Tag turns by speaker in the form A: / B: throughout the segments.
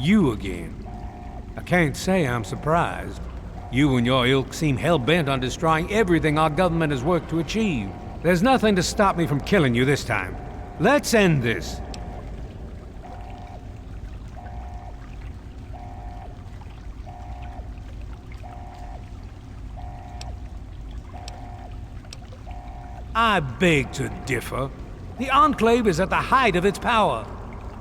A: You again. I can't say I'm surprised. You and your ilk seem hell-bent on destroying everything our government has worked to achieve. There's nothing to stop me from killing you this time. Let's end this. I beg to differ. The Enclave is at the height of its power.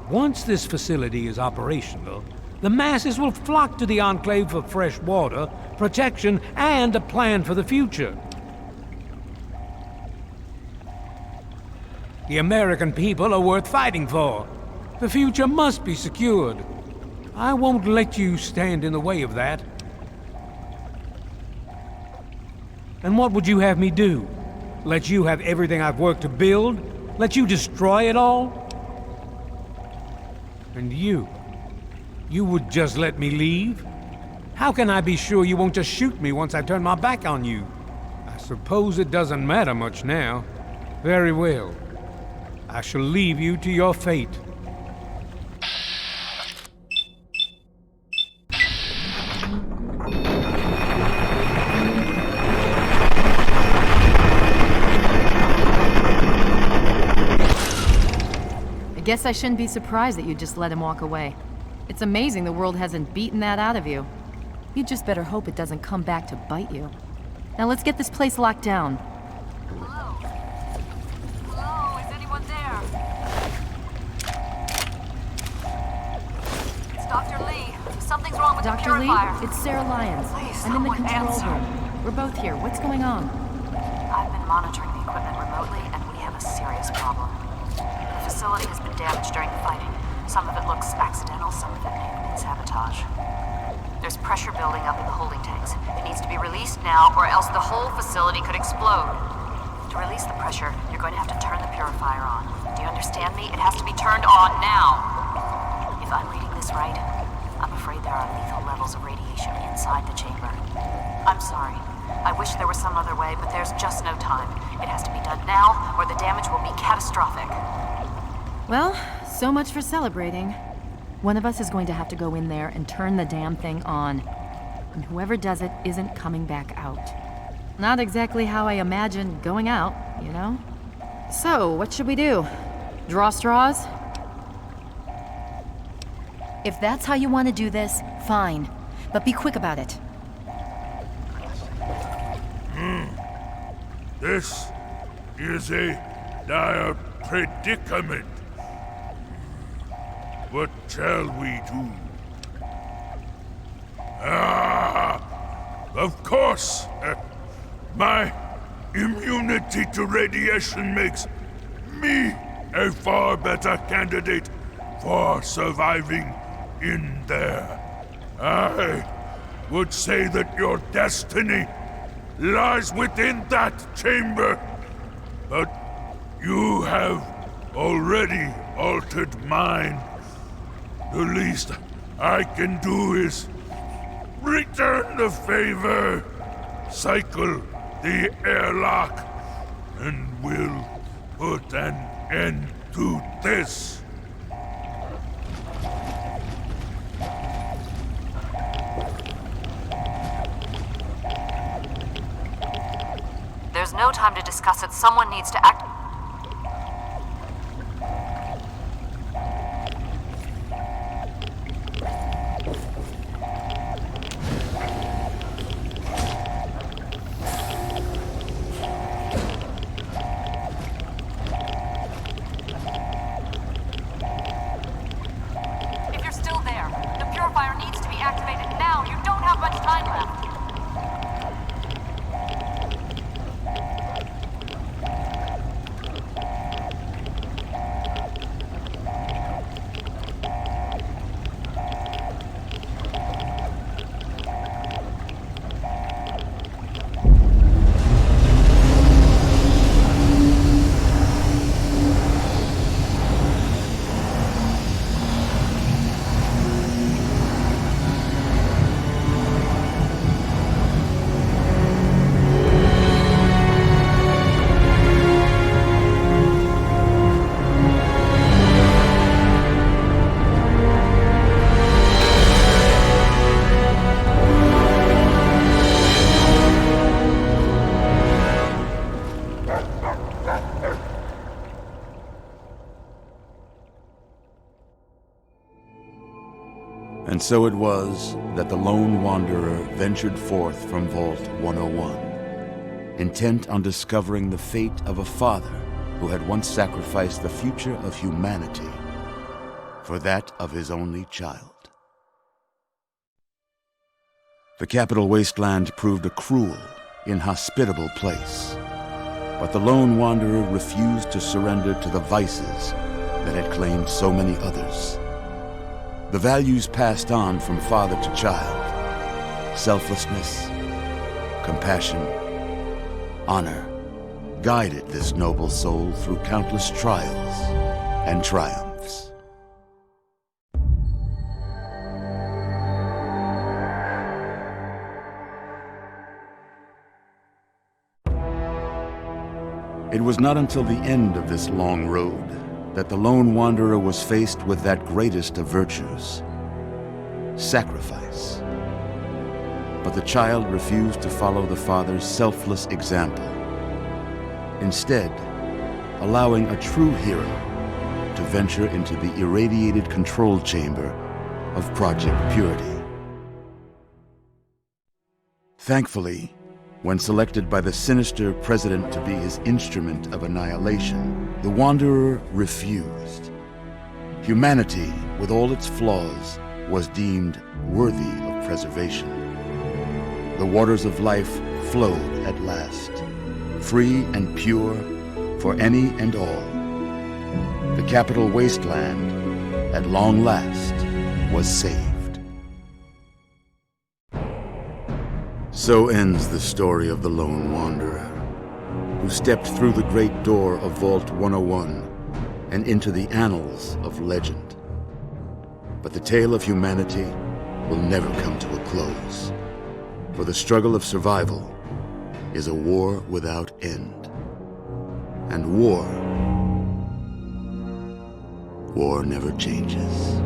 A: Once this facility is operational, the masses will flock to the Enclave for fresh water, protection, and a plan for the future. The American people are worth fighting for. The future must be secured. I won't let you stand in the way of that. And what would you have me do? Let you have everything I've worked to build? Let you destroy it all? And you would just let me leave? How can I be sure you won't just shoot me once I turn my back on you? I suppose it doesn't matter much now. Very well. I shall leave you to your fate.
B: I guess I shouldn't be surprised that you just let him walk away. It's amazing the world hasn't beaten that out of you. You just better hope it doesn't come back to bite you. Now let's get this place locked down.
C: Hello? Hello, is anyone there? It's Dr. Lee. Something's wrong with the
B: Dr. Lee,
C: purifier.
B: it's Sarah Lyons.
C: Please,
B: I'm in the
C: someone
B: control
C: answer.
B: room. We're both here. What's going on?
C: I've been monitoring the equipment remotely, and we have a serious problem. The facility has been damaged during the fighting. Some of it looks accidental, some of it may have been sabotage. There's pressure building up in the holding tanks. It needs to be released now, or else the whole facility could explode. To release the pressure, you're going to have to turn the purifier on. Do you understand me? It has to be turned on now. If I'm reading this right, I'm afraid there are lethal levels of radiation inside the chamber. I'm sorry. I wish there was some other way, but there's just no time. It has to be done now, or the damage will be catastrophic.
B: Well, so much for celebrating. One of us is going to have to go in there and turn the damn thing on. And whoever does it isn't coming back out. Not exactly how I imagined going out, you know? So, what should we do? Draw straws? If that's how you want to do this, fine. But be quick about it.
D: This is a dire predicament. What shall we do? Of course! My immunity to radiation makes me a far better candidate for surviving in there. I would say that your destiny lies within that chamber, but you have already altered mine. The least I can do is return the favor, cycle the airlock, and we'll put an end to this.
C: There's no time to discuss it. Someone needs to act. If you're still there, the purifier needs to be activated now. You don't have much time left.
E: And so it was that the lone wanderer ventured forth from Vault 101, intent on discovering the fate of a father who had once sacrificed the future of humanity for that of his only child. The Capital Wasteland proved a cruel, inhospitable place, but the lone wanderer refused to surrender to the vices that had claimed so many others. The values passed on from father to child, selflessness, compassion, honor, guided this noble soul through countless trials and triumphs. It was not until the end of this long road that the lone wanderer was faced with that greatest of virtues, sacrifice. But the child refused to follow the father's selfless example, instead allowing a true hero to venture into the irradiated control chamber of Project Purity. Thankfully, when selected by the sinister president to be his instrument of annihilation, the Wanderer refused. Humanity, with all its flaws, was deemed worthy of preservation. The waters of life flowed at last, free and pure for any and all. The Capital Wasteland, at long last, was saved. So ends the story of the Lone Wanderer, who stepped through the great door of Vault 101 and into the annals of legend. But the tale of humanity will never come to a close, for the struggle of survival is a war without end. And war never changes.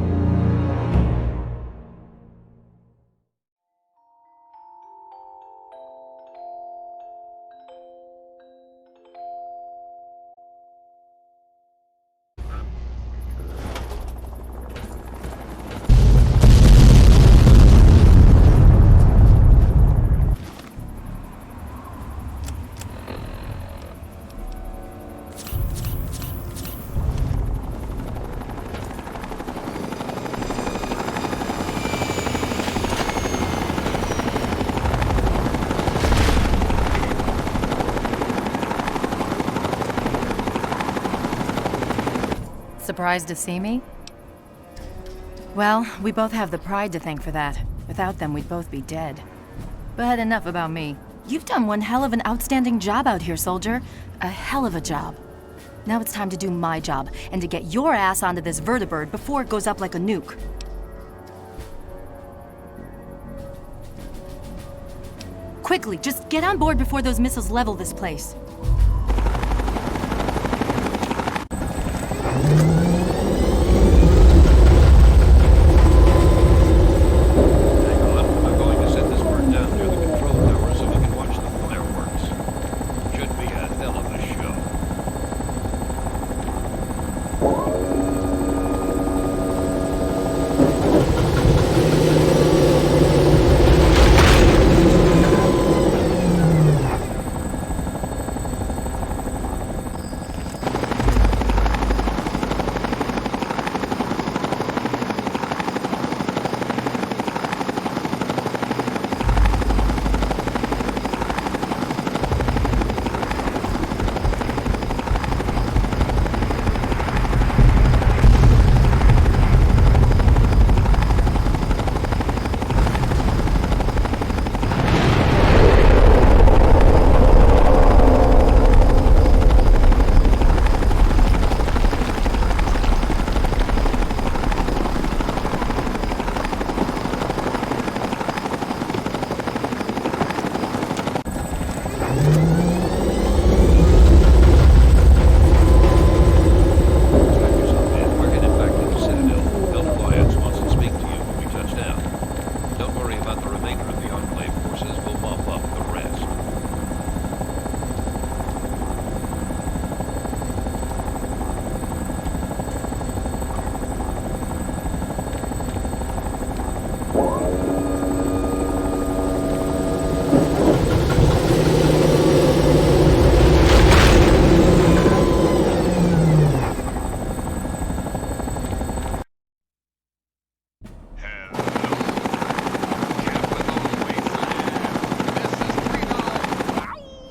B: Surprised to see me? Well, we both have the pride to thank for that. Without them, we'd both be dead. But enough about me. You've done one hell of an outstanding job out here, soldier. A hell of a job. Now it's time to do my job, and to get your ass onto this vertibird before it goes up like a nuke. Quickly, just get on board before those missiles level this place.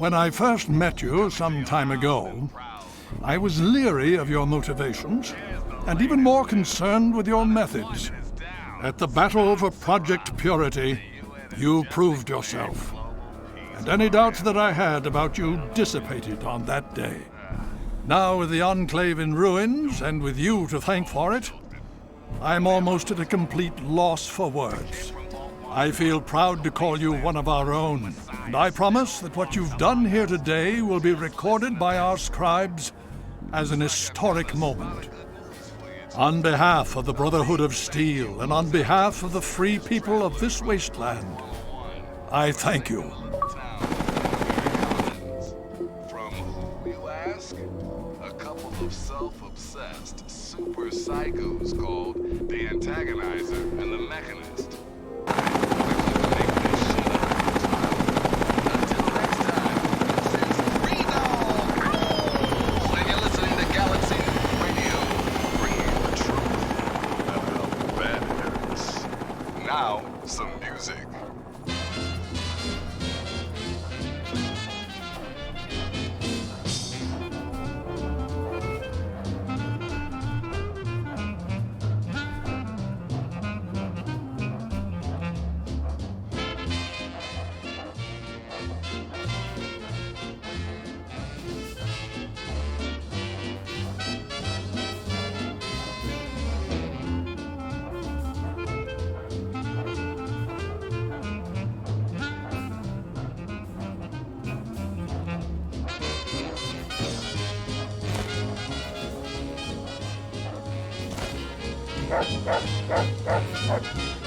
F: When I first met you some time ago, I was leery of your motivations and even more concerned with your methods. At the battle for Project Purity, you proved yourself. And any doubts that I had about you dissipated on that day. Now, with the Enclave in ruins, and with you to thank for it, I'm almost at a complete loss for words. I feel proud to call you one of our own, and I promise that what you've done here today will be recorded by our scribes as an historic moment. On behalf of the Brotherhood of Steel, and on behalf of the free people of this wasteland, I thank you.
G: From who, you ask? A couple of self-obsessed super psychos called the Antagonizer and the Mechanist. Until next time, this is Reno! And you're listening to Galaxy Radio, bringing you the truth about how bad it hurts. Now, some music.
H: Yes.